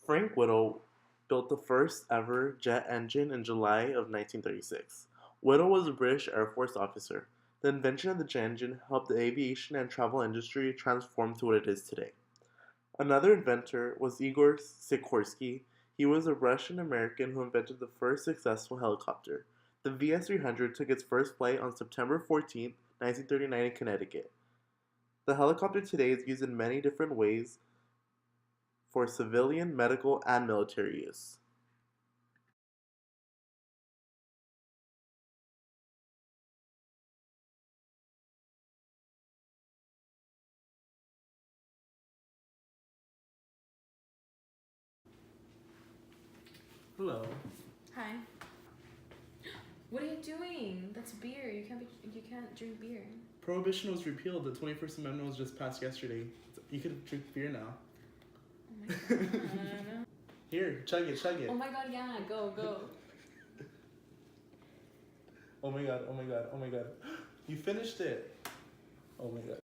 Frank Whittle built the first ever jet engine in July of 1936. Whittle was a British Air Force officer. The invention of the jet engine helped the aviation and travel industry transform to what it is today. Another inventor was Igor Sikorsky. He was a Russian-American who invented the first successful helicopter. The VS-300 took its first flight on September 14, 1939 in Connecticut. The helicopter today is used in many different ways for civilian, medical, and military use. Hello. Hi. What are you doing? That's beer. You can't drink beer. Prohibition was repealed. The 21st Amendment was just passed yesterday. You could drink beer now. Oh my god. Here, chug it, chug it. Oh my god, yeah, go. Oh my god, oh my god, oh my god. You finished it. Oh my god.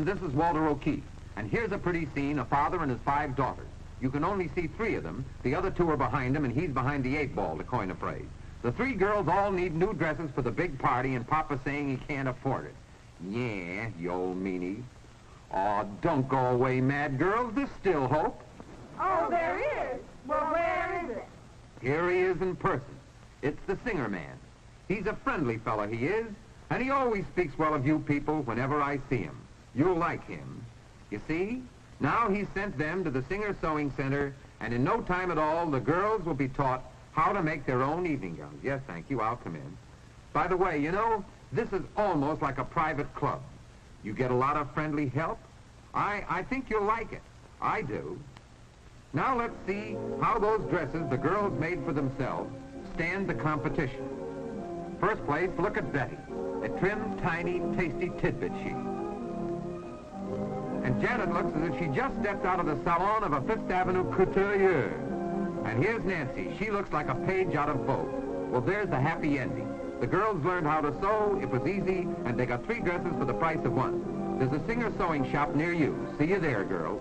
This is Walter O'Keefe, and here's a pretty scene, a father and his 5 daughters. You can only see 3 of them. The other 2 are behind him, and he's behind the 8 ball, to coin a phrase. The 3 girls all need new dresses for the big party, and Papa's saying he can't afford it. Yeah, you old meanies. Aw, don't go away, mad girls. There's still hope. Oh, there is? Well, where is it? Here he is in person. It's the singer man. He's a friendly fellow, he is, and he always speaks well of you people whenever I see him. You'll like him. You see? Now he's sent them to the Singer Sewing Center, and in no time at all, the girls will be taught how to make their own evening gowns. Yes, thank you, I'll come in. By the way, you know, this is almost like a private club. You get a lot of friendly help. I think you'll like it. I do. Now let's see how those dresses the girls made for themselves stand the competition. First place, look at Betty, a trim, tiny, tasty tidbit she. And Janet looks as if she just stepped out of the salon of a Fifth Avenue couturier. And here's Nancy. She looks like a page out of Vogue. Well, there's the happy ending. The girls learned how to sew, it was easy, and they got 3 dresses for the price of 1. There's a Singer sewing shop near you. See you there, girls.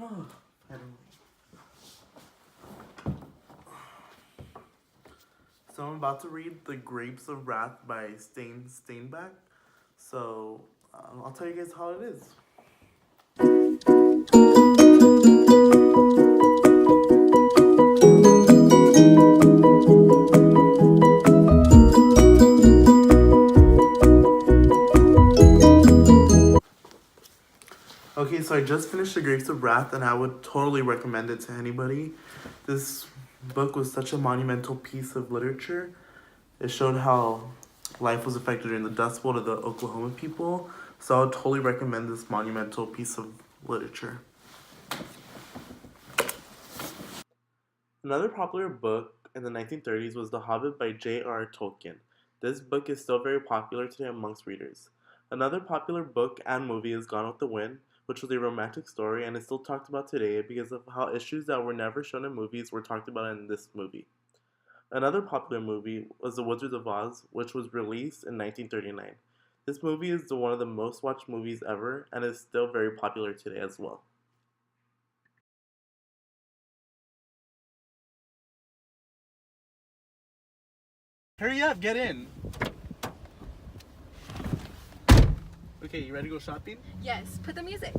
Oh, finally. So I'm about to read The Grapes of Wrath by Steinbeck. So I'll tell you guys how it is. Okay, so I just finished The Grapes of Wrath, and I would totally recommend it to anybody. This book was such a monumental piece of literature. It showed how life was affected during the Dust Bowl to the Oklahoma people. So I would totally recommend this monumental piece of literature. Another popular book in the 1930s was The Hobbit by J.R.R. Tolkien. This book is still very popular today amongst readers. Another popular book and movie is Gone with the Wind, which was a romantic story and is still talked about today because of how issues that were never shown in movies were talked about in this movie. Another popular movie was The Wizard of Oz, which was released in 1939. This movie is one of the most watched movies ever and is still very popular today as well. Hurry up, get in! Okay, you ready to go shopping? Yes, put the music.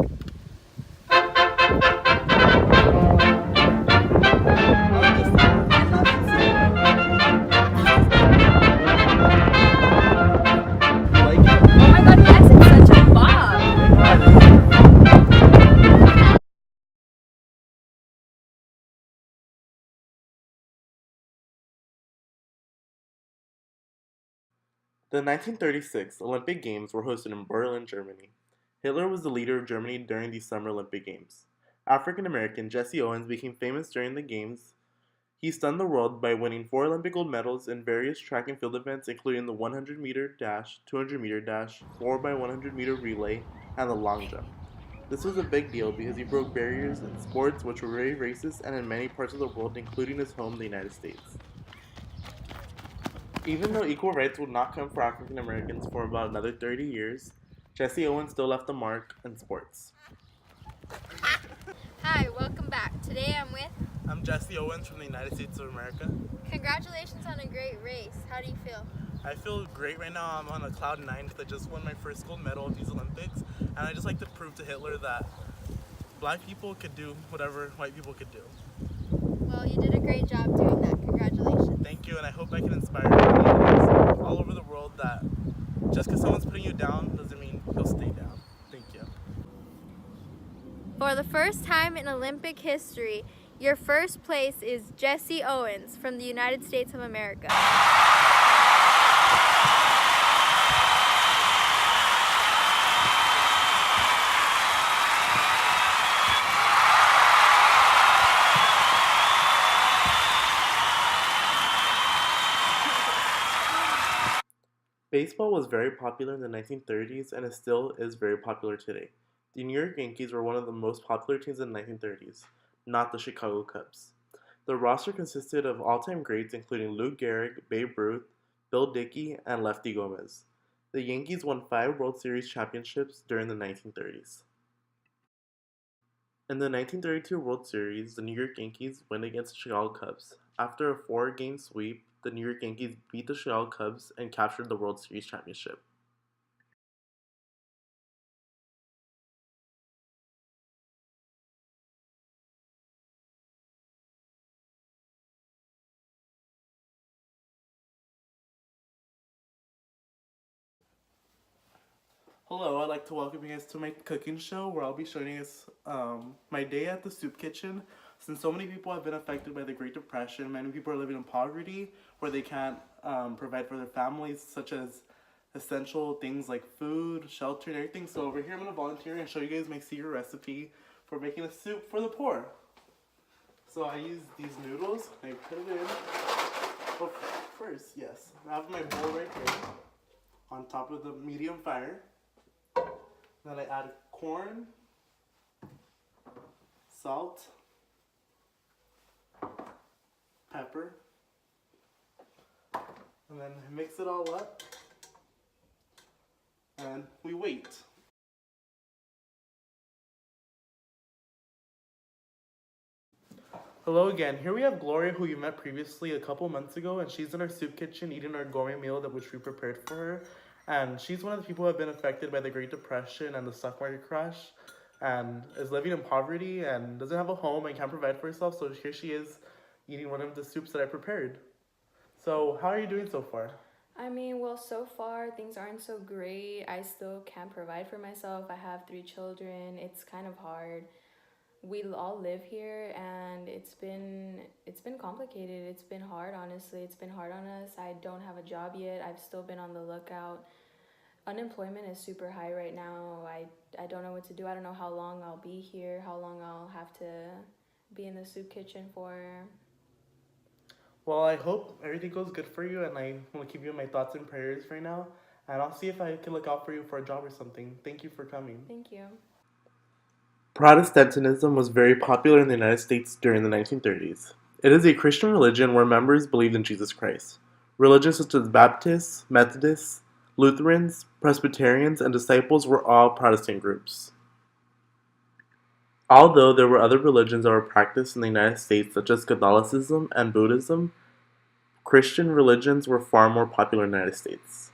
The 1936 Olympic Games were hosted in Berlin, Germany. Hitler was the leader of Germany during the Summer Olympic Games. African-American Jesse Owens became famous during the Games. He stunned the world by winning 4 Olympic gold medals in various track and field events, including the 100-meter dash, 200-meter dash, 4x100-meter relay, and the long jump. This was a big deal because he broke barriers in sports which were very racist and in many parts of the world, including his home, the United States. Even though equal rights would not come for African Americans for about another 30 years, Jesse Owens still left a mark in sports. Hi, welcome back. Today I'm with. I'm Jesse Owens from the United States of America. Congratulations on a great race. How do you feel? I feel great right now. I'm on a cloud nine because I just won my first gold medal at these Olympics, and I just like to prove to Hitler that black people could do whatever white people could do. Well, you did a great job doing that. Congratulations. Thank you, and I hope I can inspire people all over the world that just because someone's putting you down doesn't mean you'll stay down. Thank you. For the first time in Olympic history, your first place is Jesse Owens from the United States of America. Baseball was very popular in the 1930s and it still is very popular today. The New York Yankees were one of the most popular teams in the 1930s, not the Chicago Cubs. The roster consisted of all-time greats including Lou Gehrig, Babe Ruth, Bill Dickey, and Lefty Gomez. The Yankees won 5 World Series championships during the 1930s. In the 1932 World Series, the New York Yankees went against the Chicago Cubs. After a 4-game sweep, the New York Yankees beat the Chicago Cubs and captured the World Series championship. Hello, I'd like to welcome you guys to my cooking show where I'll be showing you my day at the soup kitchen. Since so many people have been affected by the Great Depression, many people are living in poverty where they can't provide for their families, such as essential things like food, shelter, and everything. So over here I'm going to volunteer and show you guys my secret recipe for making a soup for the poor. So I use these noodles, I put it in. Oh, first, yes, I have my bowl right here on top of the medium fire. Then I add corn, salt, pepper, and then mix it all up, and we wait. Hello again. Here we have Gloria, who you met previously a couple months ago, and she's in our soup kitchen eating our gourmet meal which we prepared for her. And she's one of the people who have been affected by the Great Depression and the stock market crash, and is living in poverty and doesn't have a home and can't provide for herself. So here she is eating one of the soups that I prepared. So how are you doing so far? I mean, well, so far things aren't so great. I still can't provide for myself. I have 3 children. It's kind of hard. We all live here and it's been complicated. It's been hard, honestly. It's been hard on us. I don't have a job yet. I've still been on the lookout. Unemployment is super high right now. I don't know what to do. I don't know how long I'll be here, how long I'll have to be in the soup kitchen for. Well, I hope everything goes good for you, and I will keep you in my thoughts and prayers right now. And I'll see if I can look out for you for a job or something. Thank you for coming. Thank you. Protestantism was very popular in the United States during the 1930s. It is a Christian religion where members believed in Jesus Christ. Religions such as Baptists, Methodists, Lutherans, Presbyterians, and Disciples were all Protestant groups. Although there were other religions that were practiced in the United States such as Catholicism and Buddhism, Christian religions were far more popular in the United States.